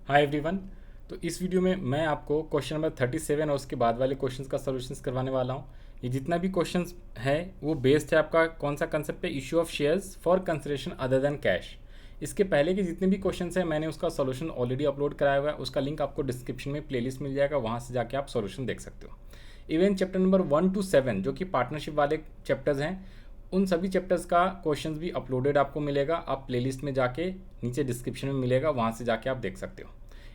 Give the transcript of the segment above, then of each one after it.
Hi everyone. तो इस video में मैं आपको क्वेश्चन नंबर 37 और उसके बाद वाले क्वेश्चंस का सॉल्यूशंस करवाने वाला हूँ। ये जितना भी क्वेश्चंस है वो बेस्ड है आपका कौन सा कंसेप्ट है, issue of shares for consideration other than cash. इसके पहले के जितने भी क्वेश्चंस हैं मैंने उसका सॉल्यूशन ऑलरेडी अपलोड कराया हुआ है, उसका लिंक आपको डिस्क्रिप्शन में प्लेलिस्ट मिल जाएगा, वहाँ से जाके आप सॉल्यूशन देख सकते हो। इवन चैप्टर नंबर 1 to 7 जो कि पार्टनरशिप वाले चैप्टर्स हैं, उन सभी चैप्टर्स का क्वेश्चंस भी अपलोडेड आपको मिलेगा। आप प्लेलिस्ट में जाके नीचे डिस्क्रिप्शन में मिलेगा, वहाँ से जाके आप देख सकते हो।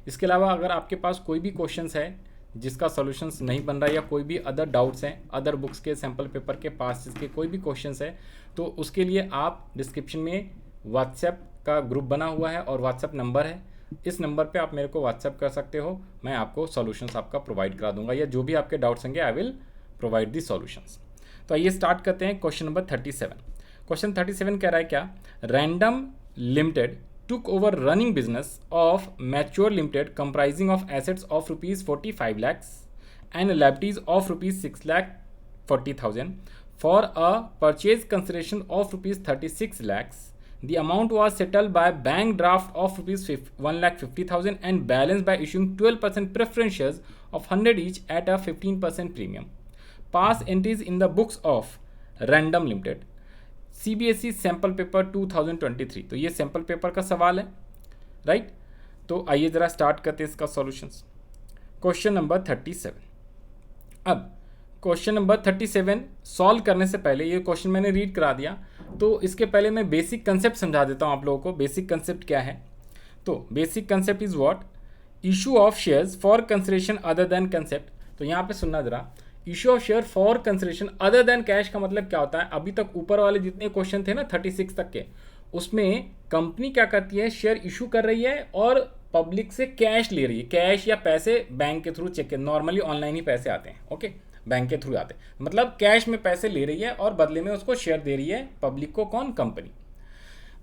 इसके अलावा अगर आपके पास कोई भी क्वेश्चंस है जिसका सॉल्यूशंस नहीं बन रहा है या कोई भी अदर डाउट्स हैं, अदर बुक्स के सैम्पल पेपर के पास जिसके कोई भी क्वेश्चंस है, तो उसके लिए आप डिस्क्रिप्शन में व्हाट्सएप का ग्रुप बना हुआ है और व्हाट्सएप नंबर है, इस नंबर पे आप मेरे को व्हाट्सएप कर सकते हो। मैं आपको सॉल्यूशंस आपका प्रोवाइड करा दूंगा, या जो भी आपके डाउट्स होंगे I will provide the solutions. तो आइए स्टार्ट करते हैं क्वेश्चन नंबर 37। क्वेश्चन 37 कह रहा है क्या, random limited took over running business of Mature Limited comprising of assets of rupees 45 lakhs and liabilities of rupees 6 lakh 40,000 for a purchase consideration of rupees 36 lakhs. The amount was settled by bank draft of rupees 1 lakh 50,000 and balanced by issuing 12% preference shares of 100 each at a 15% premium. Pass entries in the books of Random Limited. CBSE sample paper 2023। तो ये sample paper का सवाल है, right. तो आइए ज़रा start करते हैं इसका सॉल्यूशंस। Question number 37। अब क्वेश्चन नंबर 37 सॉल्व करने से पहले, ये क्वेश्चन मैंने रीड करा दिया, तो इसके पहले मैं बेसिक कंसेप्ट समझा देता हूँ आप लोगों को। बेसिक कंसेप्ट क्या है? तो basic concept is what, issue of shares for consideration other than concept. तो यहाँ पे सुनना ज़रा, issue of share for consideration other than cash का मतलब क्या होता है? अभी तक ऊपर वाले जितने क्वेश्चन थे ना 36 तक के, उसमें कंपनी क्या करती है, शेयर इशू कर रही है और पब्लिक से कैश ले रही है। कैश या पैसे बैंक के थ्रू, चेक के नॉर्मली ऑनलाइन ही पैसे आते हैं, ओके, बैंक के थ्रू आते हैं, मतलब कैश में पैसे ले रही है और बदले में उसको शेयर दे रही है पब्लिक को। कौन? कंपनी।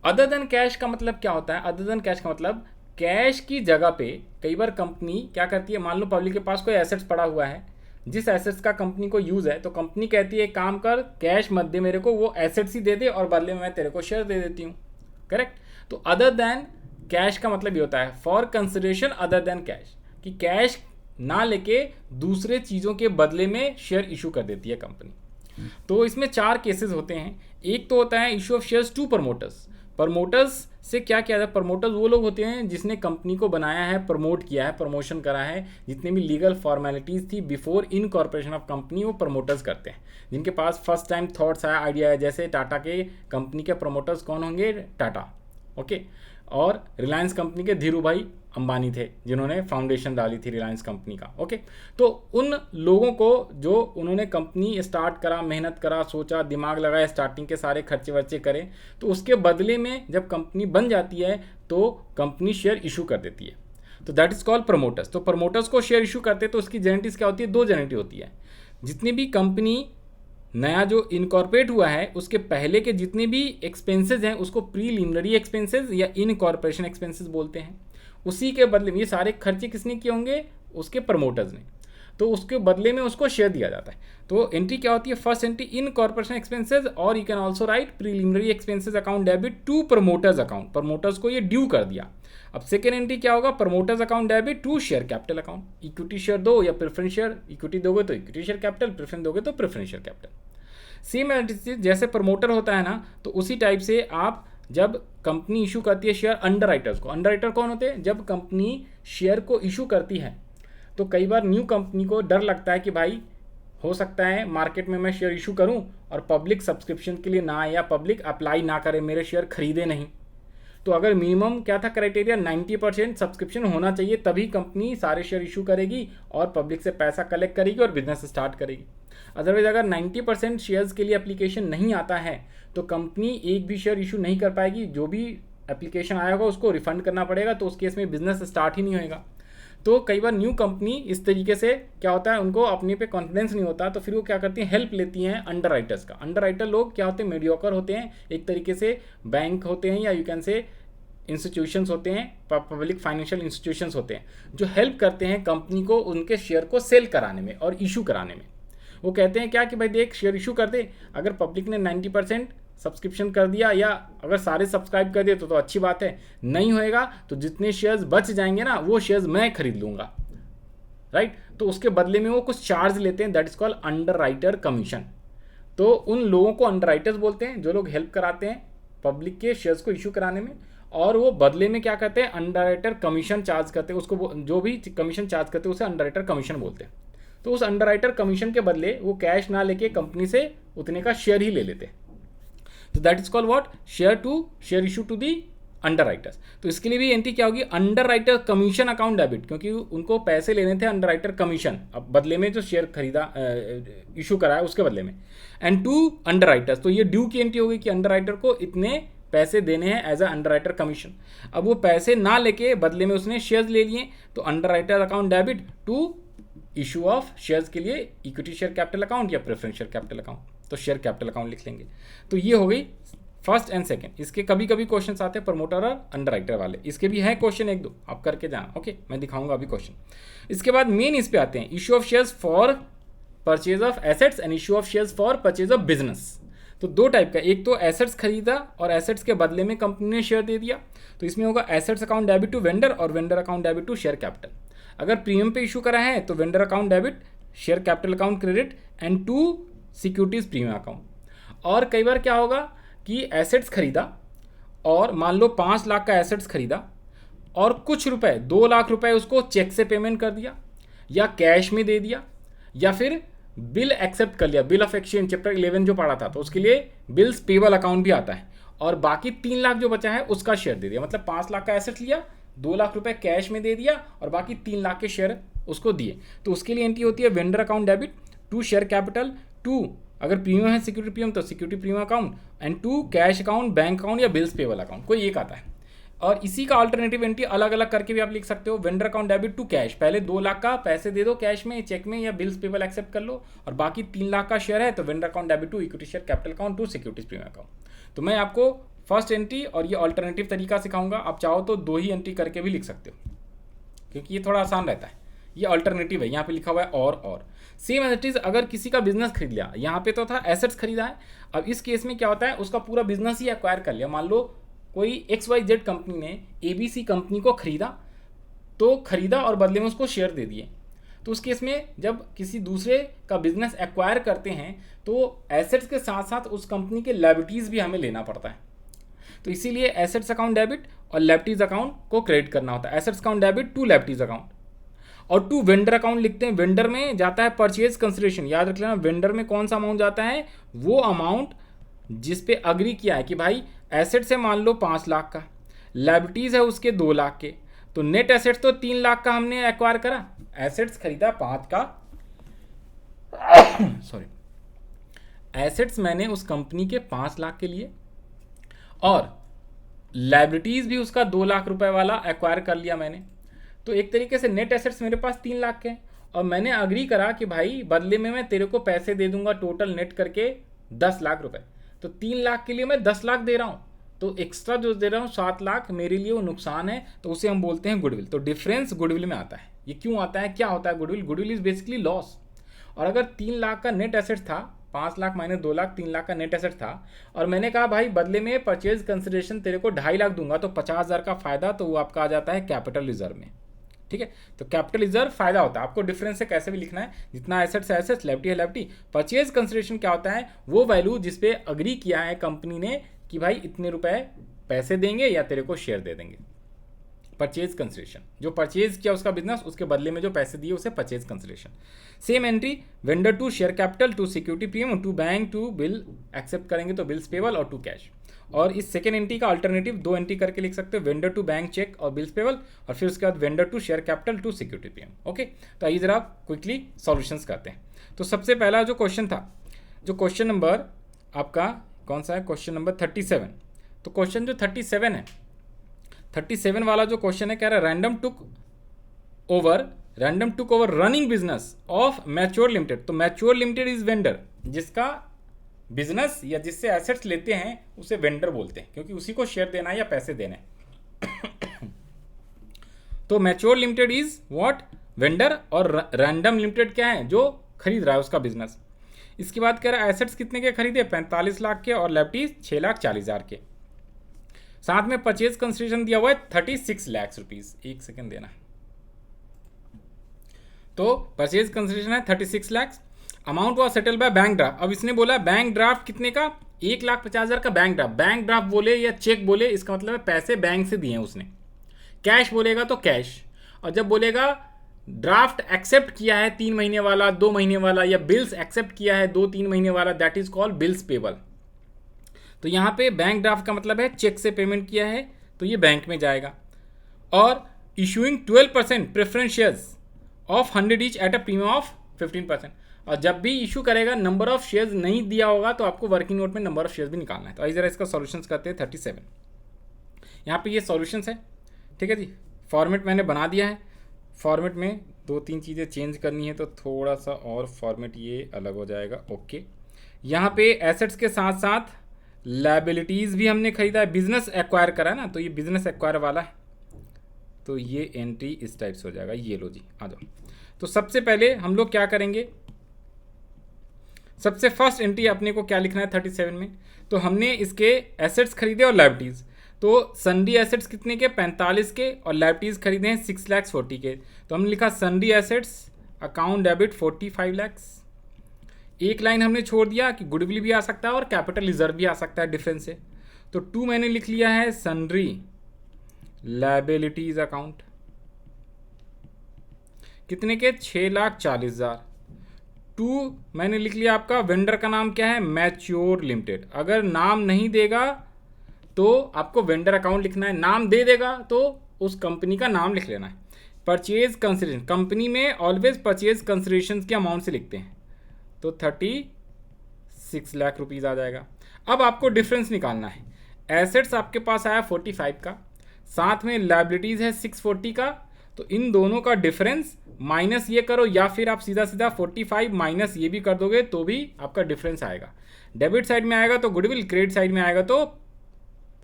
अदर देन कैश का मतलब क्या होता है? अदर देन कैश का मतलब कैश की जगह पे कई बार कंपनी क्या करती है, मान लो पब्लिक के पास कोई एसेट्स पड़ा हुआ है, जिस एसेट्स का कंपनी को यूज़ है, तो कंपनी कहती है काम कर, कैश मत दे मेरे को, वो एसेट्स ही दे दे और बदले में मैं तेरे को शेयर दे देती हूँ, करेक्ट। तो अदर देन कैश का मतलब ये होता है for consideration other than cash, कि कैश ना लेके दूसरे चीज़ों के बदले में शेयर इशू कर देती है कंपनी। तो इसमें 4 केसेस होते हैं। एक तो होता है issue of shares to promoters. Promoters से क्या किया जाता है? प्रमोटर्स वो लोग होते हैं जिसने कंपनी को बनाया है, प्रमोट किया है, प्रमोशन करा है, जितने भी लीगल फॉर्मेलिटीज़ थी बिफोर इनकॉर्पोरेशन ऑफ कंपनी, वो प्रमोटर्स करते हैं। जिनके पास फर्स्ट टाइम थॉट्स आया, आइडिया है, जैसे टाटा के कंपनी के प्रमोटर्स कौन होंगे? टाटा, ओके। और रिलायंस कंपनी के धीरू भाई अंबानी थे, जिन्होंने फाउंडेशन डाली थी रिलायंस कंपनी का, ओके। तो उन लोगों को जो उन्होंने कंपनी स्टार्ट करा, मेहनत करा, सोचा, दिमाग लगाया, स्टार्टिंग के सारे खर्चे वर्चे करें, तो उसके बदले में जब कंपनी बन जाती है तो कंपनी शेयर इशू कर देती है, तो दैट इज कॉल्ड प्रमोटर्स। तो प्रमोटर्स को शेयर इशू करते हैं तो उसकी जेनेटिक्स क्या होती है? 2 जेनेटिक होती है। जितनी भी कंपनी नया जो इनकॉर्पोरेट हुआ है उसके पहले के जितने भी एक्सपेंसेस हैं उसको प्रीलिमिनरी एक्सपेंसेस या इनकॉर्पोरेशन एक्सपेंसेस बोलते हैं। उसी के बदले में ये सारे खर्चे किसने किए होंगे? उसके प्रमोटर्स ने। तो उसके बदले में उसको शेयर दिया जाता है। तो एंट्री क्या होती है? First entry in corporation expenses, और you can also write preliminary expenses account debit to promoters account. Promoters को ये ड्यू कर दिया। अब सेकेंड एंट्री क्या होगा? Promoters account debit to share capital account. Equity share दो या प्रेफरेंस शेयर, इक्विटी दोगे तो इक्विटी शेयर कैपिटल, प्रेफरेंस दोगे तो preference share capital. Same entity जैसे प्रमोटर होता है ना, तो उसी टाइप से आप जब कंपनी इशू करती है शेयर अंडर राइटर्स को। अंडर राइटर कौन होते हैं? जब कंपनी शेयर को इशू करती है तो कई बार न्यू कंपनी को डर लगता है कि भाई हो सकता है मार्केट में मैं शेयर इशू करूं और पब्लिक सब्सक्रिप्शन के लिए ना आए या पब्लिक अप्लाई ना करे, मेरे शेयर खरीदे नहीं। तो अगर मिनिमम क्या था क्राइटेरिया, 90% सब्सक्रिप्शन होना चाहिए, तभी कंपनी सारे शेयर इशू करेगी और पब्लिक से पैसा कलेक्ट करेगी और बिजनेस स्टार्ट करेगी। अदरवाइज अगर 90% शेयर्स के लिए एप्लीकेशन नहीं आता है तो कंपनी एक भी शेयर इशू नहीं कर पाएगी। जो भी एप्लीकेशन आया होगा उसको रिफंड करना पड़ेगा, तो उस केस में बिजनेस स्टार्ट ही नहीं होएगा। तो कई बार न्यू कंपनी इस तरीके से क्या होता है, उनको अपने पे कॉन्फिडेंस नहीं होता, तो फिर वो क्या करती हैं, हेल्प लेती हैं अंडर राइटर्स का। अंडर राइटर लोग क्या होते हैं? मीडियोकर होते हैं, एक तरीके से बैंक होते हैं या यू कैन से इंस्टीट्यूशंस होते हैं, पब्लिक फाइनेंशियल इंस्टीट्यूशंस होते हैं, जो हेल्प करते हैं कंपनी को उनके शेयर को सेल कराने में और इशू कराने में। वो कहते हैं क्या कि भाई देख शेयर इशू कर दे, अगर पब्लिक ने 90% सब्सक्रिप्शन कर दिया, या अगर सारे सब्सक्राइब कर दिए तो अच्छी बात है, नहीं होएगा तो जितने शेयर्स बच जाएंगे ना वो शेयर्स मैं खरीद लूँगा, राइट। तो उसके बदले में वो कुछ चार्ज लेते हैं, that is called under writer commission. तो उन लोगों को अंडर राइटर्स बोलते हैं जो लोग हेल्प कराते हैं पब्लिक के शेयर्स को इशू कराने में, और वो बदले में क्या करते हैं, अंडर राइटर कमीशन चार्ज करते हैं। उसको जो भी कमीशन चार्ज करते हैं उसे अंडर राइटर कमीशन बोलते हैं। तो उस अंडर राइटर कमीशन के बदले वो कैश ना लेके कंपनी से उतने का शेयर ही ले लेते हैं। तो that is called what, share issue to the underwriters. तो इसके लिए भी एंट्री क्या होगी, underwriter commission account debit, क्योंकि उनको पैसे लेने थे अंडर राइटर कमीशन, अब बदले में जो शेयर खरीदा इशू करा है उसके बदले में, एंड टू अंडर राइटर्स। तो ये ड्यू की एंट्री होगी कि अंडर राइटर को इतने पैसे देने हैं as a underwriter commission. अब वो पैसे ना लेके बदले में उसने शेयर्स ले लिए, तो underwriter account debit to issue of shares के लिए इक्विटी शेयर कैपिटल अकाउंट या प्रेफरेंस शेयर कैपिटल अकाउंट, तो शेयर कैपिटल अकाउंट लिख लेंगे। तो ये हो गई फर्स्ट एंड सेकंड। इसके कभी कभी क्वेश्चन आते हैं प्रमोटर और अंडर राइटर वाले, इसके भी हैं क्वेश्चन एक दो, आप करके जाना, ओके, मैं दिखाऊंगा अभी क्वेश्चन। इसके बाद मेन इस पे आते हैं, issue of shares for purchase of assets and issue of shares for purchase of business. तो दो टाइप का, एक तो एसेट्स खरीदा और एसेट्स के बदले में कंपनी ने शेयर दे दिया, तो इसमें होगा assets account debit to vendor और vendor account debit to share capital. अगर प्रीमियम पे इशू करा है तो vendor account debit, share capital account credit and to securities premium account. और कई बार क्या होगा कि एसेट्स खरीदा और मान लो 5 लाख का एसेट्स खरीदा और कुछ रुपए 2 लाख रुपए उसको चेक से पेमेंट कर दिया या कैश में दे दिया, या फिर बिल एक्सेप्ट कर लिया, बिल ऑफ एक्सचेंज चैप्टर 11 जो पढ़ा था तो उसके लिए बिल्स पेबल अकाउंट भी आता है, और बाकी 3 लाख जो बचा है उसका शेयर दे दिया। मतलब 5 लाख का एसेट लिया, 2 लाख रुपए कैश में दे दिया और बाकी 3 लाख के शेयर उसको दिए, तो उसके लिए एंट्री होती है vendor account debit to share capital to, अगर प्रीमियम है सिक्योरिटी प्रीमियम तो security premium account, and to cash account, bank account या बिल्स पेबल अकाउंट, कोई एक आता है। और इसी का अल्टरनेटिव एंट्री अलग अलग करके भी आप लिख सकते हो, vendor account debit to cash, पहले 2 लाख का पैसे दे दो कैश में, चेक में या बिल्स पेबल एक्सेप्ट कर लो, और बाकी 3 लाख का शेयर है तो vendor account debit to equity share capital account to securities premium account. तो मैं आपको फर्स्ट एंट्री और ये अल्टरनेटिव तरीका सिखाऊंगा, आप चाहो तो 2 ही एंट्री करके भी लिख सकते हो क्योंकि ये थोड़ा आसान रहता है। ये अल्टरनेटिव है, यहाँ पे लिखा हुआ है और सेम एज इट इज अगर किसी का बिजनेस खरीद लिया, यहाँ पे तो था एसेट्स खरीदा है, अब इस केस में क्या होता है उसका पूरा बिजनेस ही एक्वायर कर लिया। मान लो कोई XYZ कंपनी ने ABC कंपनी को खरीदा, तो खरीदा और बदले में उसको शेयर दे दिए, तो उस केस में जब किसी दूसरे का बिजनेस एक्वायर करते हैं तो एसेट्स के साथ साथ उस कंपनी के लायबिलिटीज़ भी हमें लेना पड़ता है। तो इसीलिए एसेट्स अकाउंट डेबिट और लायबिलिटीज अकाउंट को क्रेडिट करना होता है। Assets account debit to liabilities account, और टू वेंडर अकाउंट लिखते हैं। वेंडर में जाता है परचेज कंसिडरेशन, याद रख लेना वेंडर में कौन सा अमाउंट जाता है, वो अमाउंट जिस पे अग्री किया है कि भाई एसेट्स है मान लो 5 लाख का, लायबिलिटीज है उसके 2 लाख के, तो नेट एसेट्स तो 3 लाख का हमने एक्वायर करा, एसेट्स खरीदा 5 का सॉरी, एसेट्स मैंने उस कंपनी के 5 लाख के लिए और लायबिलिटीज भी उसका 2 लाख रुपए वाला एक्वायर कर लिया मैंने, तो एक तरीके से नेट एसेट्स मेरे पास 3 लाख के हैं, और मैंने अग्री करा कि भाई बदले में मैं तेरे को पैसे दे दूंगा टोटल नेट करके 10 लाख रुपए, तो 3 लाख के लिए मैं 10 लाख दे रहा हूँ, तो एक्स्ट्रा जो दे रहा हूँ 7 लाख मेरे लिए वो नुकसान है, तो उसे हम बोलते हैं गुडविल। तो डिफरेंस गुडविल में आता है। ये क्यों आता है, क्या होता है goodwill? Goodwill is basically loss. और अगर 3 लाख का नेट एसेट्स था, 5 लाख माइनस 2 लाख, 3 लाख का नेट एसेट था, और मैंने कहा भाई बदले में परचेज कंसिडरेशन तेरे को 2.5 लाख दूंगा, तो 50,000 का फायदा, तो वो आपका आ जाता है कैपिटल रिजर्व में। ठीक है, तो कैपिटल रिजर्व फायदा होता है। आपको डिफरेंस से कैसे भी लिखना है, जितना एसेट्स है एसेट्स, लायबिलिटी है लायबिलिटी। परचेज कंसिडरेशन क्या होता है, वो वैल्यू जिसपे अग्री किया है कंपनी ने कि भाई इतने रुपए पैसे देंगे या तेरे को शेयर दे देंगे। परचेज कंसिडरेशन, जो परचेज किया उसका बिजनेस, उसके बदले में जो पैसे दिए उसे purchase consideration. Same entry vendor to share capital to security premium to bank to bill accept करेंगे तो बिल्स पेबल और टू कैश। और इस सेकेंड एंट्री का अल्टरनेटिव 2 एंट्री करके लिख सकते हो, वेंडर टू बैंक चेक और बिल्स पेबल, और फिर उसके बाद vendor to share capital to security premium. Okay, तो आइए जरा क्विकली सॉल्यूशंस करते हैं। तो सबसे पहला जो क्वेश्चन था, जो क्वेश्चन नंबर आपका कौन सा है, क्वेश्चन नंबर 37। तो क्वेश्चन जो 37 है, 37 वाला जो क्वेश्चन है, कह रहा है random took over running business of mature limited. तो मैच्योर लिमिटेड इज वेंडर, जिसका बिजनेस या जिससे एसेट्स लेते हैं उसे वेंडर बोलते हैं, क्योंकि उसी को शेयर देना है या पैसे देने हैं। तो mature limited is what, vendor, और रैंडम लिमिटेड क्या है, जो खरीद रहा है उसका बिजनेस। इसके बाद कह रहा है एसेट्स कितने के खरीदे, 45 लाख के, और लायबिलिटीज 6,40,000 के। साथ में परचेज कंसिडरेशन दिया हुआ है 36 लाख रुपीज। एक सेकेंड देना। तो परचेज कंसिडरेशन है 36 lakh. Amount was settle by bank draft. अब इसने बोला बैंक ड्राफ्ट कितने का, 1,50,000 का बैंक ड्राफ्ट। बैंक ड्राफ्ट बोले या चेक बोले, इसका मतलब है पैसे बैंक से दिए हैं उसने। कैश बोलेगा तो कैश, और जब बोलेगा ड्राफ्ट एक्सेप्ट किया है 3 महीने वाला, 2 महीने वाला, या बिल्स एक्सेप्ट किया है 2-3 महीने वाला, that is called bills payable. तो यहाँ पे बैंक ड्राफ्ट का मतलब है चेक से पेमेंट किया है तो ये बैंक में जाएगा। और issuing 12% preference shares of 100 each at a premium of 15%। और जब भी इशू करेगा नंबर ऑफ शेयर्स नहीं दिया होगा तो आपको वर्किंग नोट में नंबर ऑफ शेयर्स भी निकालना है। तो आइए जरा इसका सॉल्यूशंस करते हैं। 37 यहाँ पे ये सॉल्यूशंस है, ठीक है जी। फॉर्मेट मैंने बना दिया है। फॉर्मेट में 2-3 चीज़ें चेंज करनी है तो थोड़ा सा और फॉर्मेट ये अलग हो जाएगा। ओके, यहाँ पे एसेट्स के साथ साथ लायबिलिटीज़ भी हमने खरीदा है, बिजनेस एक्वायर करा है ना, तो ये बिजनेस एक्वायर वाला है, तो ये एंट्री इस टाइप से हो जाएगा। ये लो जी, आ जाओ। तो सबसे पहले हम लोग क्या करेंगे, सबसे फर्स्ट एंट्री अपने को क्या लिखना है 37 में। तो हमने इसके एसेट्स खरीदे और लायबिलिटीज़। तो सन्डी एसेट्स कितने के, 45 के, और लायबिलिटीज़ खरीदे हैं 6,40,000 के। तो हमने लिखा सन्डी एसेट्स अकाउंट डेबिट 45 लाख। एक लाइन हमने छोड़ दिया कि गुडविल भी आ सकता है और कैपिटल रिजर्व भी आ सकता है डिफरेंस से। तो 2 मैंने लिख लिया है सन्ड्री लायबिलिटीज अकाउंट कितने के, 6,40,000। 2 मैंने लिख लिया आपका वेंडर का नाम क्या है, मैच्योर लिमिटेड। अगर नाम नहीं देगा तो आपको वेंडर अकाउंट लिखना है, नाम दे देगा तो उस कंपनी का नाम लिख लेना है। परचेज कंसिडरेशन, कंपनी में ऑलवेज परचेज कंसिडरेशन के अमाउंट से लिखते हैं, तो 36 लाख रुपीज़ आ जाएगा। अब आपको डिफरेंस निकालना है। एसेट्स आपके पास आया 45 का, साथ में लायबिलिटीज़ है 640 का, तो इन दोनों का डिफरेंस माइनस ये करो, या फिर आप सीधा सीधा 45 माइनस ये भी कर दोगे तो भी आपका डिफरेंस आएगा। डेबिट साइड में आएगा तो गुडविल, क्रेडिट साइड में आएगा तो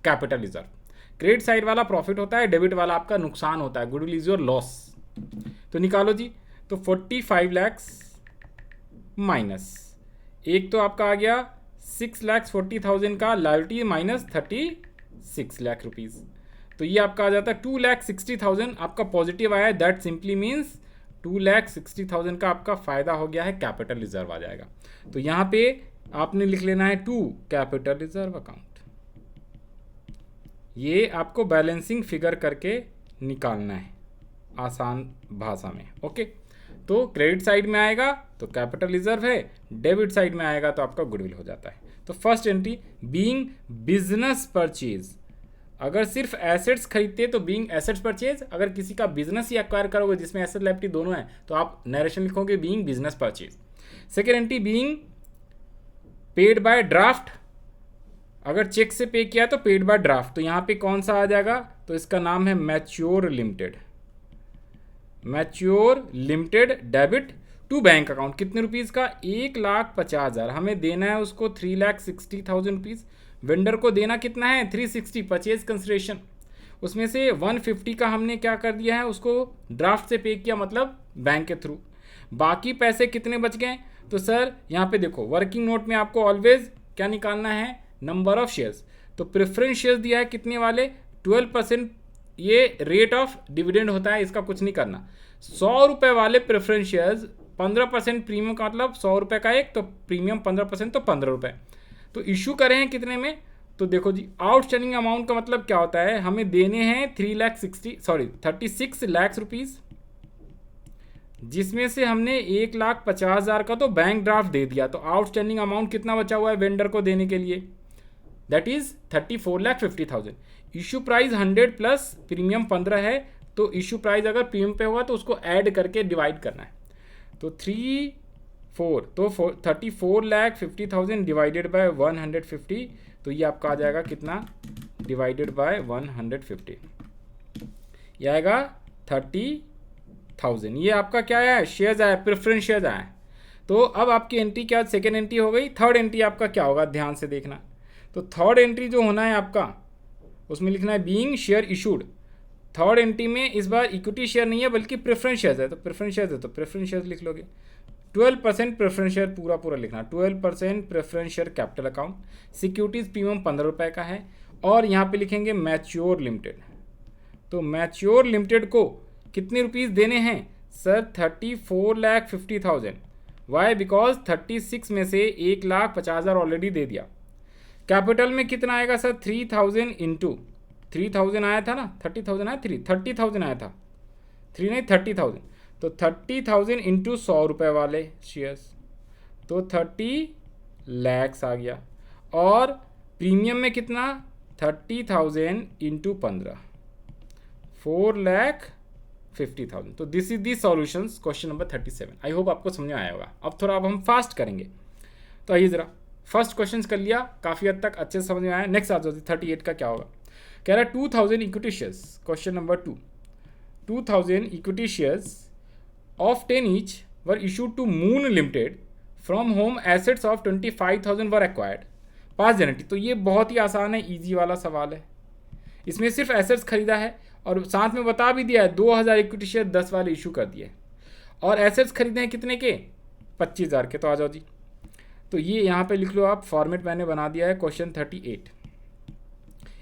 कैपिटल रिजर्व। क्रेडिट साइड वाला प्रॉफिट होता है, डेबिट वाला आपका नुकसान होता है, गुडविल इज योर लॉस। तो निकालो जी। तो 45 लाख माइनस एक तो आपका आ गया 6,40,000 का लायबिलिटी माइनस 36 लाख रुपीज़, तो ये आपका आ जाता है 2,60,000 आपका पॉजिटिव आया है। दैट सिंपली मीन्स 2,60,000 का आपका फ़ायदा हो गया है, कैपिटल रिजर्व आ जाएगा। तो यहाँ पे आपने लिख लेना है 2 कैपिटल रिजर्व अकाउंट। ये आपको बैलेंसिंग फिगर करके निकालना है आसान भाषा में। ओके, तो क्रेडिट साइड में आएगा तो कैपिटल रिजर्व है, डेबिट साइड में आएगा तो आपका गुडविल हो जाता है। तो first entry being business purchase, अगर सिर्फ एसेट्स खरीदते तो बीइंग एसेट्स परचेज, अगर किसी का बिजनेस ही एक्वायर करोगे जिसमें एसेट लायबिलिटी दोनों है तो आप नरेशन लिखोगे being business purchase. Second entry being paid by draft, अगर चेक से पे किया तो पेड बाय ड्राफ्ट, तो यहाँ पे कौन सा आ जाएगा, तो इसका नाम है mature limited. Mature limited debit to bank account कितने रुपीज़ का, 1,50,000। हमें देना है उसको 3,60,000 रुपीज़। वेंडर को देना कितना है 360 परचेज कंसिडरेशन, उसमें से 150 का हमने क्या कर दिया है उसको ड्राफ्ट से पे किया, मतलब बैंक के थ्रू। बाकी पैसे कितने बच गए, तो सर यहाँ पे देखो वर्किंग नोट में आपको ऑलवेज क्या निकालना है, नंबर ऑफ शेयर्स। तो प्रेफरेंस शेयर्स दिया है कितने वाले, 12%, ये रेट ऑफ डिविडेंड होता है, इसका कुछ नहीं करना। 100 रुपये वाले प्रेफरेंस शेयर्स 15% प्रीमियम का मतलब 100 रुपये का एक, तो प्रीमियम 15% तो 15 रुपये। तो इशू करें हैं कितने में, तो देखो जी आउटस्टैंडिंग अमाउंट का मतलब क्या होता है, हमें देने हैं 36 लाख रुपीज़, जिसमें से हमने 1,50,000 का तो बैंक ड्राफ्ट दे दिया। तो आउटस्टैंडिंग अमाउंट कितना बचा हुआ है वेंडर को देने के लिए, that is 34,50,000। Issue price 100 plus premium 15 है, तो इशू प्राइस अगर प्रीमियम पे होगा तो उसको ऐड करके डिवाइड करना है। तो 34,50,000 डिवाइडेड बाय 150, तो ये आपका आ जाएगा कितना, डिवाइडेड बाय 150, ये आएगा 30,000। ये आपका क्या है, शेयर्स आया, प्रेफरेंस शेयर्स आया। तो अब आपकी एंट्री क्या, सेकेंड एंट्री हो गई। थर्ड एंट्री आपका क्या होगा, ध्यान से देखना। तो थर्ड एंट्री जो होना है आपका, उसमें लिखना है being share issued. Third entry में इस बार इक्विटी शेयर नहीं है बल्कि प्रेफरेंस शेयर्स है, तो प्रेफरेंस शेयर्स है तो प्रेफरेंस शेयर्स लिख लोगे। 12% प्रेफरेंस शेयर, पूरा लिखना, 12% preference share capital account, securities premium 15 रुपये का है। और यहाँ पे लिखेंगे मैच्योर लिमिटेड। तो मैच्योर लिमिटेड को कितने रुपीज़ देने हैं सर? 34,50,000। वाई? बिकॉज 36 में से 1,50,000 ऑलरेडी दे दिया। कैपिटल में कितना आएगा सर? 3,000 इंटू 3,000 आया था ना, 30,000 आया, 30,000 आया था, 3 नहीं 30,000। तो 30,000 इंटू 100 रुपये वाले शेयर्स, तो 30 लैक्स आ गया। और प्रीमियम में कितना? 30,000 इंटू 15, 4,50,000। तो this is the solutions question number 37। I hope आपको समझ में आया होगा। अब हम फास्ट करेंगे। तो आइए ज़रा फर्स्ट क्वेश्चन कर लिया, काफ़ी हद तक अच्छे से समझ में आया। नेक्स्ट आ जाती 38 का क्या होगा। कह रहा है 2,000 equity shares. Question number 2, 2,000 equity shares of 10 each were issued to Moon Limited from whom assets of 25,000 were acquired. Pass guarantee. तो ये बहुत ही आसान है, इजी वाला सवाल है। इसमें सिर्फ एसेट्स खरीदा है और साथ में बता भी दिया है 2,000 इक्विटी शेयर 10 वाले इशू कर दिए और एसेट्स खरीदे हैं कितने के? 25,000 के। तो आ जाओ जी, तो ये यहाँ पे लिख लो आप, फॉर्मेट मैंने बना दिया है क्वेश्चन 38।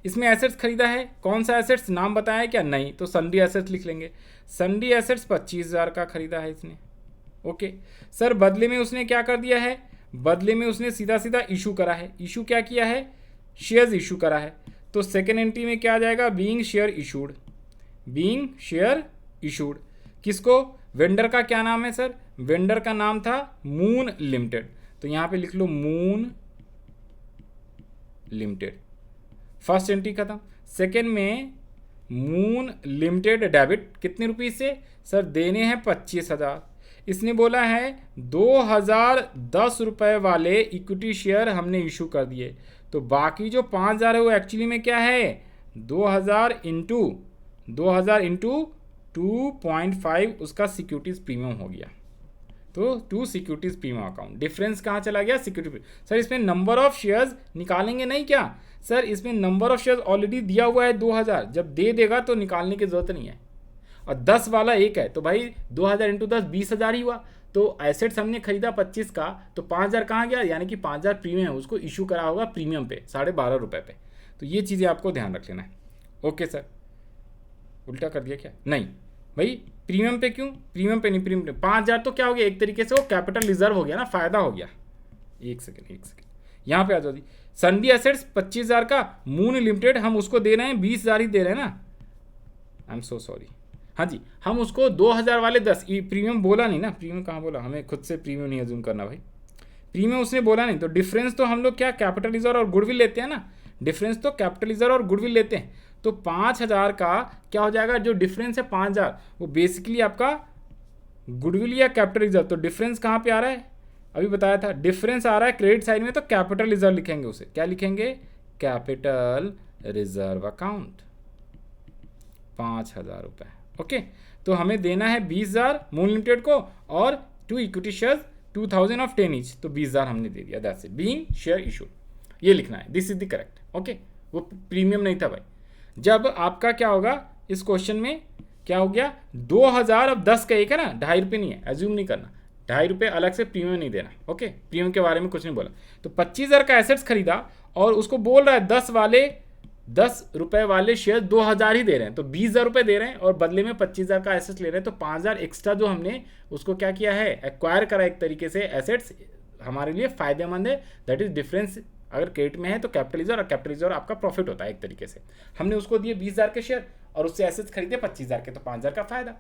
इसमें एसेट्स खरीदा है, कौन सा एसेट्स नाम बताया है क्या? नहीं, तो सन्डी एसेट्स लिख लेंगे। सन्डी एसेट्स 25,000 का खरीदा है इसने। ओके सर, बदले में उसने क्या कर दिया है? बदले में उसने सीधा सीधा इशू करा है। इशू क्या किया है? शेयर्स इशू करा है। तो सेकेंड एंट्री में क्या आ जाएगा? Being share issued, being share issued. किसको? वेंडर का क्या नाम है सर? वेंडर का नाम था मून लिमिटेड। तो यहाँ पे लिख लो मून लिमिटेड। फर्स्ट एंट्री खत्म। सेकेंड में मून लिमिटेड डेबिट कितने रुपये से? सर देने हैं 25,000। इसने बोला है 2,010 रुपये वाले इक्विटी शेयर हमने इशू कर दिए। तो बाकी जो 5,000 है वो एक्चुअली में क्या है? 2,000 इंटू 2.5 उसका सिक्योरिटीज़ प्रीमियम हो गया। तो 2 सिक्योरिटीज़ प्रीमियम अकाउंट। डिफरेंस कहाँ चला गया? सिक्योरिटी। सर इसमें नंबर ऑफ शेयर्स निकालेंगे नहीं क्या? सर इसमें नंबर ऑफ शेयर्स ऑलरेडी दिया हुआ है 2,000, जब दे देगा तो निकालने की जरूरत नहीं है। और 10 वाला एक है, तो भाई 2,000 इंटू 10 20,000 ही हुआ। तो एसेट्स हमने खरीदा 25 का, तो 5,000 कहाँ गया? यानी कि 5,000 प्रीमियम है, उसको इशू करा होगा प्रीमियम पे 12.5 रुपये पे। तो ये चीज़ें आपको ध्यान रख लेना है। ओके सर, उल्टा कर दिया क्या? नहीं भाई, प्रीमियम पे क्यों? प्रीमियम पे नहीं, प्रीमियम पे 5,000 तो क्या हो गया? एक तरीके से वो कैपिटल रिजर्व हो गया ना, फ़ायदा हो गया। एक सेकेंड यहाँ पे आ जाओ जी। सन्डी एसेट्स 25,000 का, मून लिमिटेड हम उसको दे रहे हैं 20,000 ही दे रहे हैं ना। I am so sorry. हाँ जी, हम उसको 2,000 वाले 10, प्रीमियम बोला नहीं ना, प्रीमियम कहाँ बोला? हमें खुद से प्रीमियम नहीं अज्यूम करना भाई, प्रीमियम उसने बोला नहीं। तो डिफरेंस तो हम लोग क्या कैपिटल रिजर्व और गुडविल लेते हैं ना, डिफरेंस तो कैपिटल रिजर्व और गुडविल लेते हैं। तो 5,000 का क्या हो जाएगा? जो डिफरेंस है 5,000 वो बेसिकली आपका गुडविल या कैपिटल रिजर्व। तो डिफरेंस कहाँ पे आ रहा है? अभी बताया था, डिफरेंस आ रहा है क्रेडिट साइड में, तो कैपिटल रिजर्व लिखेंगे उसे। क्या लिखेंगे? कैपिटल रिजर्व अकाउंट 5,000 रुपये। ओके, तो हमें देना है 20,000 मून लिमिटेड को और 2 इक्विटी शेयर्स 2,000 ऑफ 10 ईच, तो 20,000 हमने दे दिया। That's it, being share issue. ये लिखना है, this is the correct. Okay, वो प्रीमियम नहीं था भाई। जब आपका क्या होगा इस क्वेश्चन में? क्या हो गया? 2,000 अब 10 का एक है ना, 2.5 रुपये नहीं है, एज्यूम नहीं करना, 2.5 रुपये अलग से प्रीमियम नहीं देना। ओके, प्रीमियम के बारे में कुछ नहीं बोला। तो 25,000 का एसेट्स खरीदा और उसको बोल रहा है 10 रुपये वाले शेयर 2,000 ही दे रहे हैं, तो 20,000 रुपये दे रहे हैं और बदले में 25,000 का एसेट्स ले रहे हैं। तो 5,000 एक्स्ट्रा जो हमने उसको क्या किया है? एक्वायर करा एक तरीके से। एसेट्स हमारे लिए फायदेमंद है, दैट इज डिफरेंस। अगर क्रेडिट में है तो कैपिटल रिजर्व, और कैपिटल रिजर्व आपका प्रॉफिट होता है एक तरीके से। हमने उसको दिए 20,000 के शेयर और उससे एसेट्स खरीदे 25,000 के, तो 5,000 का फायदा।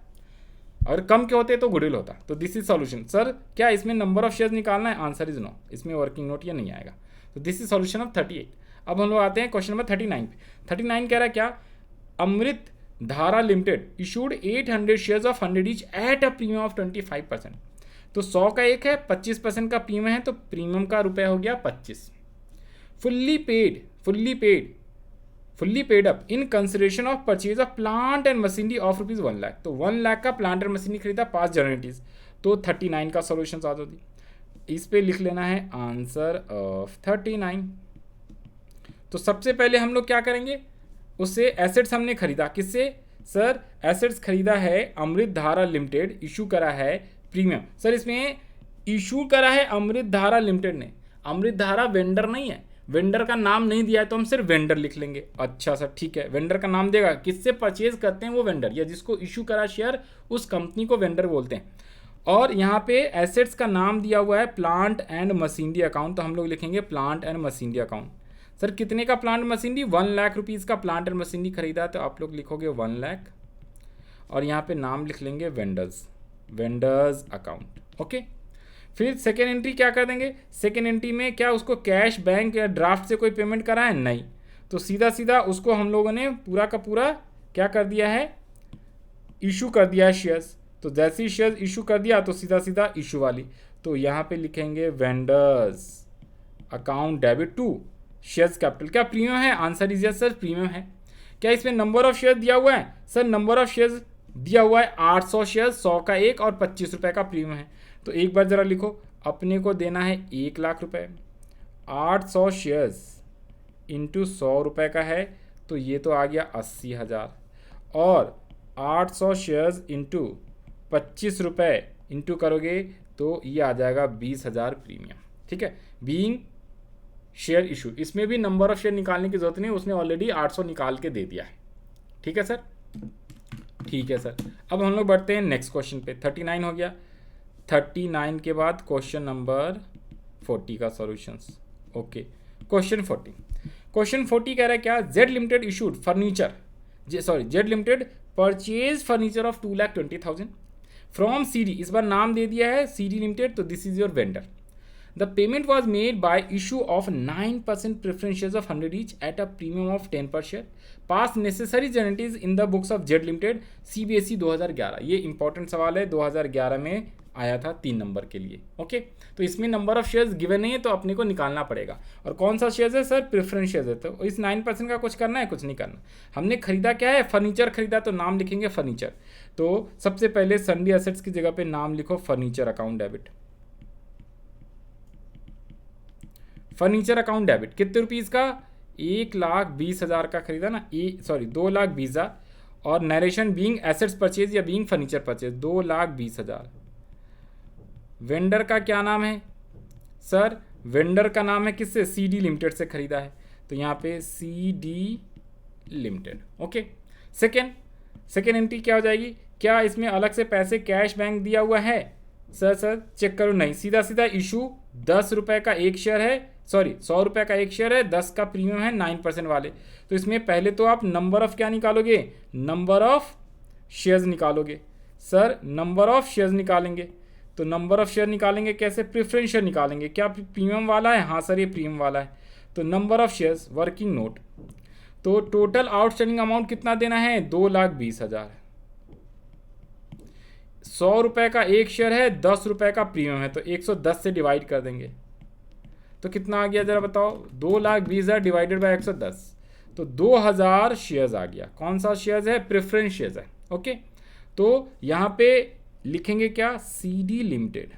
अगर कम के होते तो गुडविल होता। तो दिस इज सॉल्यूशन। सर क्या इसमें नंबर ऑफ शेयर्स निकालना है? आंसर इज नो, इसमें वर्किंग नोट ये नहीं आएगा। तो दिस इज सॉल्यूशन ऑफ 38। अब हम लोग आते हैं क्वेश्चन नंबर 39 पे। 39 कह रहा है क्या? अमृत धारा limited issued 800 shares of 100 each at a premium of 25%। तो 100 का एक है, 25% का प्रीमियम है, तो प्रीमियम का रुपया हो गया 25। Fully paid up in consideration of purchase of plant and machinery of rupees 1 lakh. तो 1 लाख का प्लांट एंड मशीनरी खरीदा, 5 जनरेटीज। तो 39 का सोल्यूशन आ जाती। इस पे लिख लेना है आंसर ऑफ 39। तो सबसे पहले हम लोग क्या करेंगे? उससे एसेट्स हमने खरीदा, किससे सर? एसेट्स खरीदा है अमृत धारा लिमिटेड, इशू करा है प्रीमियम। सर इसमें इशू करा है अमृत धारा लिमिटेड ने। अमृत धारा वेंडर नहीं है, वेंडर का नाम नहीं दिया है तो हम सिर्फ वेंडर लिख लेंगे। अच्छा सर ठीक है, वेंडर का नाम देगा, किससे परचेज करते हैं वो वेंडर, या जिसको इशू करा शेयर उस कंपनी को वेंडर बोलते हैं। और यहाँ पे एसेट्स का नाम दिया हुआ है प्लांट एंड मशीनरी अकाउंट, तो हम लोग लिखेंगे plant and machinery account. Sir कितने का प्लांट मशीनरी, 1 लाख रुपीज़ का प्लांट एंड मशीनरी खरीदा, तो आप लोग लिखोगे 1 लाख और यहाँ पे नाम लिख लेंगे वेंडर्स अकाउंट। ओके, फिर सेकेंड एंट्री क्या कर देंगे, सेकेंड एंट्री में क्या उसको कैश बैंक या ड्राफ्ट से कोई पेमेंट करा है, नहीं, तो सीधा सीधा उसको हम लोगों ने पूरा का पूरा क्या कर दिया है, इशू कर दिया है शेयर्स। तो जैसे ही शेयर्स इशू कर दिया तो सीधा सीधा इशू वाली, तो यहाँ पे लिखेंगे vendors account debit to shares capital. क्या प्रीमियम है, answer is yes sir premium है। क्या इसमें नंबर ऑफ शेयर दिया हुआ है, सर नंबर ऑफ शेयर्स दिया हुआ है 800 शेयर, 100 का एक और 25 रुपये का प्रीमियम है। तो एक बार ज़रा लिखो, अपने को देना है 1 लाख रुपए, 800 शेयर्स इंटू 100 रुपये का है तो ये तो आ गया 80,000, और 800 शेयर्स इंटू 25 रुपये इंटू करोगे तो ये आ जाएगा 20,000 प्रीमियम। ठीक है, बीइंग शेयर इशू, इसमें भी नंबर ऑफ शेयर निकालने की जरूरत नहीं, उसने ऑलरेडी 800 निकाल के दे दिया है। ठीक है सर, ठीक है सर। अब हम लोग बढ़ते हैं नेक्स्ट क्वेश्चन पे, 39 हो गया। 39 के बाद क्वेश्चन नंबर 40 का सॉल्यूशंस। ओके, क्वेश्चन 40 कह रहा है क्या, Z limited issued furniture, Z limited purchase furniture of 2,20,000 from CD, इस बार नाम दे दिया है सीडी लिमिटेड, तो this is your vendor. The payment was made by issue of 9% preference shares of 100 each at a premium of 10 per share. Pass necessary journalities in the books of Z Limited CBSE 2011। ये important सवाल है, 2011 में आया था 3 number के लिए। Okay, तो इसमें नंबर ऑफ शेयर्स गिवन नहीं है तो अपने को निकालना पड़ेगा। और कौन सा शेयर्स है सर, प्रेफरेंस शेयर्स है। तो इस 9% का कुछ करना है, कुछ नहीं करना। हमने खरीदा क्या है, फर्नीचर खरीदा, तो नाम लिखेंगे फर्नीचर। तो सबसे पहले सन्डी एसेट्स की जगह पे नाम लिखो furniture account debit. Furniture account debit कितने रुपीज़ का, 1,20,000 का खरीदा ना, 2,20,000, और नरेशन बीइंग एसेट्स परचेज या बीइंग फर्नीचर परचेज 2,20,000। वेंडर का क्या नाम है सर, वेंडर का नाम है किससे, सीडी लिमिटेड से खरीदा है, तो यहाँ पे CD limited. Okay, second entry क्या हो जाएगी, क्या इसमें अलग से पैसे कैश बैंक दिया हुआ है, सर चेक करो, नहीं, सीधा सीधा इशू 10 रुपये का एक शेयर है, 100 रुपये का एक शेयर है, 10 का प्रीमियम है 9% वाले। तो इसमें पहले तो आप नंबर ऑफ क्या निकालोगे, नंबर ऑफ शेयर्स निकालोगे। सर नंबर ऑफ शेयर्स निकालेंगे, तो नंबर ऑफ शेयर निकालेंगे कैसे, प्रेफरेंस शेयर निकालेंगे। क्या प्रीमियम वाला है, हाँ सर ये प्रीमियम वाला है, तो number of shares working note. तो टोटल आउटस्टैंडिंग अमाउंट कितना देना है, 2,20,000। 100 रुपये का एक शेयर है, 10 रुपये का प्रीमियम है, तो 110 से डिवाइड कर देंगे तो कितना आ गया जरा बताओ, 2,20,000 डिवाइडेड बाय 110, तो 2,000 शेयर्स आ गया। कौन सा शेयर्स है, प्रेफरेंस शेयर्स है। ओके, तो यहाँ पे लिखेंगे क्या, सीडी लिमिटेड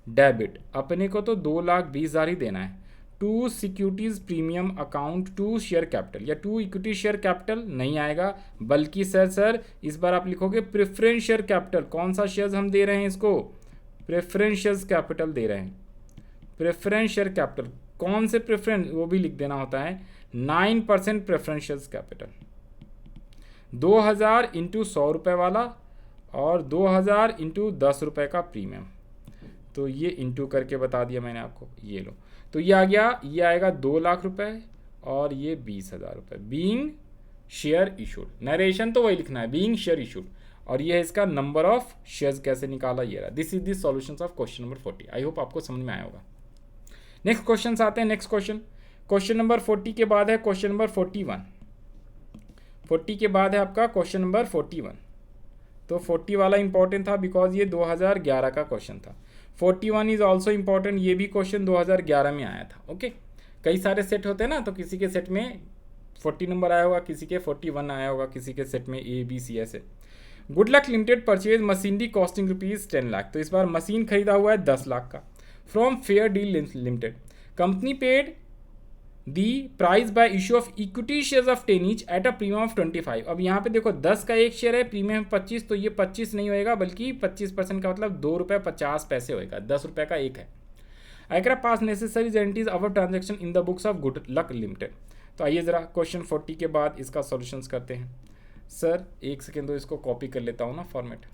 डेबिट, अपने को तो 2,20,000 ही देना है, to securities premium account to share capital, या टू इक्विटी शेयर कैपिटल नहीं आएगा, बल्कि सर इस बार आप लिखोगे प्रेफरेंस शेयर कैपिटल। कौन सा शेयर्स हम दे रहे हैं इसको, प्रेफरेंस शेयर्स कैपिटल दे रहे हैं, प्रेफरेंस शेयर कैपिटल। कौन से प्रेफरेंस, वो भी लिख देना होता है, 9% प्रेफरेंस शेयर्स कैपिटल। 2,000 इंटू 100 रुपये वाला और 2,000 इंटू 10 रुपये का प्रीमियम, तो ये इंटू करके बता दिया मैंने आपको, ये लो, तो ये आ गया, ये आएगा 2 लाख रुपए और ये 20,000 रुपये। बीइंग शेयर इशूड, नरेशन तो वही लिखना है, बीइंग शेयर इशूड, और ये है इसका नंबर ऑफ शेयर्स कैसे निकाला, ये रहा। This is the solutions of question number 40। I hope आपको समझ में आया होगा। नेक्स्ट क्वेश्चन आते हैं, नेक्स्ट क्वेश्चन नंबर 40 के बाद है क्वेश्चन नंबर 41। 40 के बाद है आपका क्वेश्चन नंबर 41, तो 40 वाला इंपॉर्टेंट था बिकॉज ये 2011 का क्वेश्चन था। 41 इज ऑल्सो इम्पॉर्टेंट, ये भी क्वेश्चन 2011 में आया था। ओके, कई सारे सेट होते हैं ना, तो किसी के सेट में 40 नंबर आया होगा, किसी के 41 आया होगा, किसी के सेट में ABC ऐसे। Good luck limited purchase machinery costing ₹10 lakh, तो इस बार मशीन खरीदा हुआ है 10 लाख का from fair deal limited. Company paid the price by issue of equity shares of 10 each at a premium of 25। अब यहाँ पे देखो 10 का एक शेयर है, प्रीमियम 25, तो ये 25 नहीं होएगा बल्कि 25% का मतलब 2 रुपये 50 पैसे होएगा, 10 रुपये का एक है। आइकरा pass necessary guarantees our transaction in the books of good luck limited. तो आइए ज़रा क्वेश्चन 40 के बाद इसका सॉल्यूशंस करते हैं। सर एक सेकेंड दो, इसको कॉपी कर लेता हूँ ना फॉर्मेट।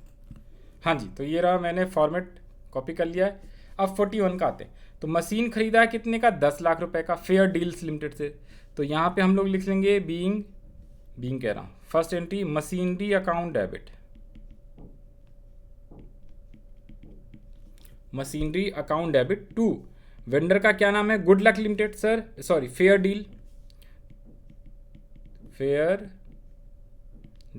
हाँ जी, तो ये रहा, मैंने फॉर्मेट कॉपी कर लिया है। अब 41 का आते हैं। तो मशीन खरीदा है कितने का, 10 लाख रुपए का, फेयर डील्स लिमिटेड से। तो यहाँ पे हम लोग लिख लेंगे बीइंग कह रहा हूँ, first entry machinery account debit, machinery account debit to vendor का क्या नाम है, good luck limited sir, sorry fair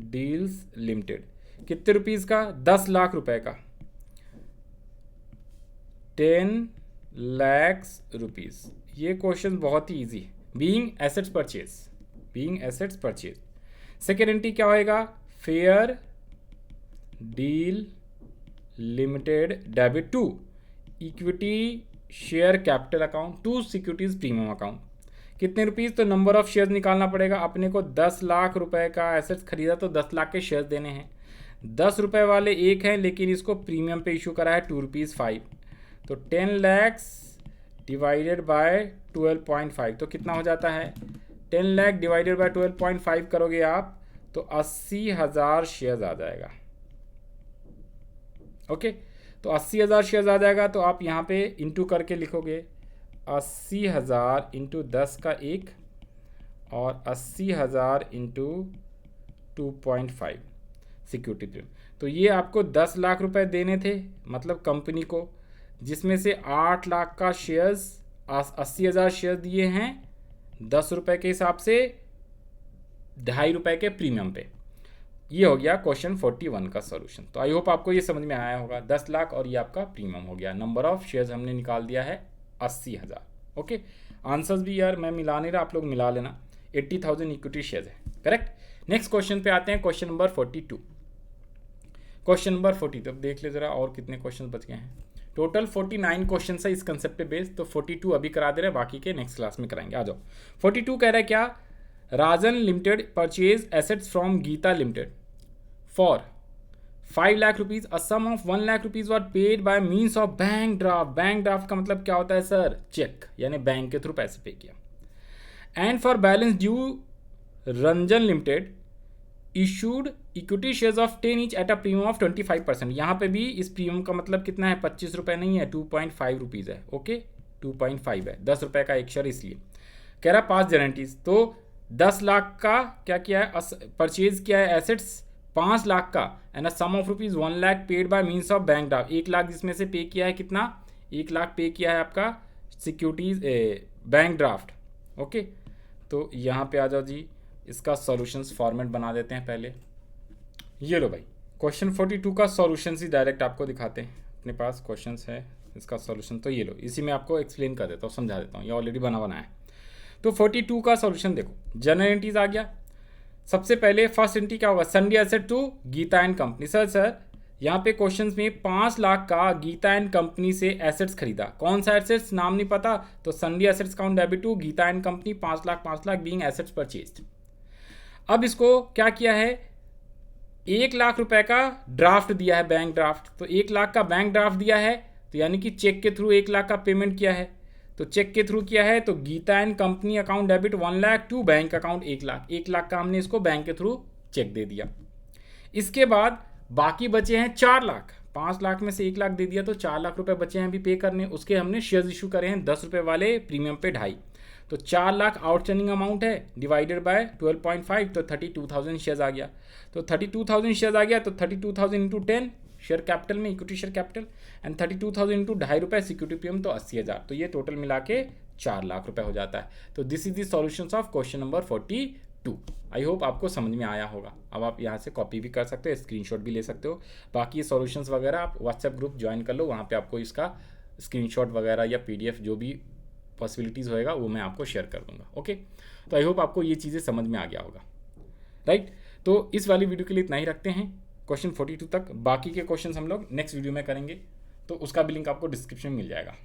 deals limited. कितने रुपीस का, 10 लाख रुपए का, 10 lakhs रुपीस। ये क्वेश्चन बहुत ही इजी है। Being assets purchase. Second entry क्या होएगा, fair deal limited debit to equity share capital account to securities premium account. कितने रुपीस, तो नंबर ऑफ शेयर्स निकालना पड़ेगा अपने को। 10 लाख रुपए का एसेट्स खरीदा तो 10 लाख के शेयर्स देने हैं। 10 रुपए वाले एक हैं, लेकिन इसको प्रीमियम पे इशू करा है 2 रुपीज़ 5। तो 10 lakhs डिवाइडेड बाय 12.5 तो कितना हो जाता है, 10 लाख डिवाइडेड बाय 12.5 करोगे आप तो 80,000 शेयर्स आ जाएगा। ओके, तो 80,000 शेयर्स आ जाएगा। तो आप यहाँ पे इंटू करके लिखोगे 80,000 इंटू 10 का एक और 80,000 इंटू 2.5 सिक्योरिटी प्रीमियम। तो ये आपको 10 लाख रुपए देने थे, मतलब कंपनी को, जिसमें से 8 लाख का शेयर्स 80,000 शेयर दिए हैं 10 रुपये के हिसाब से 2.5 रुपये के प्रीमियम पे। ये हो गया क्वेश्चन 41 का सॉल्यूशन। तो आई होप आपको ये समझ में आया होगा। 10 लाख और ये आपका प्रीमियम हो गया। नंबर ऑफ शेयर्स हमने निकाल दिया है 80,000। ओके, आंसर्स भी यार मैं मिला नहीं रहा, आप लोग मिला लेना। 80,000 इक्विटी शेयर्स है, करेक्ट। नेक्स्ट क्वेश्चन पे आते हैं, क्वेश्चन नंबर 42। क्वेश्चन नंबर 40, तो देख ले जरा और कितने क्वेश्चन बच गए हैं। टोटल 49 क्वेश्चन है इस कंसेप्ट पे बेस्ड। तो 42 अभी करा दे रहे हैं, बाकी के नेक्स्ट क्लास में कराएंगे। आ जाओ। 42 कह रहा है क्या, Rajan limited purchase assets from Geeta limited for 5 lakh rupees. A sum of 1 lakh rupees were paid by means of bank draft. Bank draft का मतलब क्या होता है सर, चेक, यानी बैंक के थ्रू पैसे पे किया। And for balance due Ranjan limited issued equity shares of 10 each at a premium of 25%। यहाँ पे भी इस प्रीमियम का मतलब कितना है, 25 रुपये नहीं है, 2.5 रुपीज़ है। ओके, 2.5 है, 10 रुपये का एक शेयर, इसलिए कह रहा 5 गारंटीज। तो 10 लाख का क्या किया है, परचेज किया है एसेट्स 5 लाख का, and a sum of rupees 1 lakh paid by means of bank draft. 1 lakh जिसमें से पे किया है कितना, 1 लाख पे किया है आपका सिक्योरिटीज बैंक ड्राफ्ट। ओके, तो यहाँ पे आ जाओ जी, इसका सॉल्यूशंस फॉर्मेट बना देते हैं पहले। ये लो भाई, क्वेश्चन 42 का सॉल्यूशंस ही डायरेक्ट आपको दिखाते हैं। अपने पास क्वेश्चंस है, इसका सॉल्यूशन तो ये लो, इसी में आपको एक्सप्लेन कर देता हूँ, समझा देता हूँ, ये ऑलरेडी बना है। तो 42 का सॉल्यूशन देखो, जनरल एंट्रीज आ गया। सबसे पहले फर्स्ट एंट्री क्या होगा, sundry asset to Geeta and company. Sir यहाँ पे क्वेश्चंस में 5 लाख का गीता एंड कंपनी से एसेट्स खरीदा। कौन सा एसेट्स, नाम नहीं पता, तो sundry assets account debit to Geeta and company 5 lakh being assets purchased. अब इसको क्या किया है, 1 लाख रुपए का ड्राफ्ट दिया है, बैंक ड्राफ्ट। तो 1 लाख का बैंक ड्राफ्ट दिया है, तो यानी कि चेक के थ्रू 1 लाख का पेमेंट किया है। तो चेक के थ्रू किया है, तो Geeta and company account debit 1 lakh to bank account 1 lakh. 1 lakh का हमने इसको बैंक के थ्रू चेक दे दिया। इसके बाद बाकी बचे हैं 4 लाख। 5 लाख में से 1 लाख दे दिया, तो 4 लाख रुपए बचे हैं अभी पे करने। उसके हमने शेयर्स इशू करे हैं 10 रुपये वाले प्रीमियम पे 2.5। तो 4 लाख आउटस्टैंडिंग अमाउंट है, डिवाइडेड बाय 12.5, तो 32,000 शेयर्स आ गया। तो 32,000 शेयर्स आ गया, तो 32,000 इंटू 10 शेयर कैपिटल में, equity share capital, and 32,000 into 2.5 रुपये सिक्योरिटी प्रीमियम, तो 80,000। तो ये टोटल मिला के 4 लाख रुपए हो जाता है। तो this is the solutions of question number 42। I hope आपको समझ में आया होगा। अब आप यहाँ से कॉपी भी कर सकते हो, स्क्रीनशॉट भी ले सकते हो। बाकी सॉल्यूशंस वगैरह आप व्हाट्सएप ग्रुप ज्वाइन कर लो, वहाँ पे आपको इसका स्क्रीनशॉट वगैरह या PDF जो भी पॉसिबिलिटीज़ होएगा वो मैं आपको शेयर कर दूंगा। ओके, तो आई होप आपको ये चीज़ें समझ में आ गया होगा, राइट। तो इस वाली वीडियो के लिए इतना ही रखते हैं, क्वेश्चन 42 तक। बाकी के क्वेश्चन हम लोग नेक्स्ट वीडियो में करेंगे, तो उसका भी लिंक आपको डिस्क्रिप्शन में मिल जाएगा।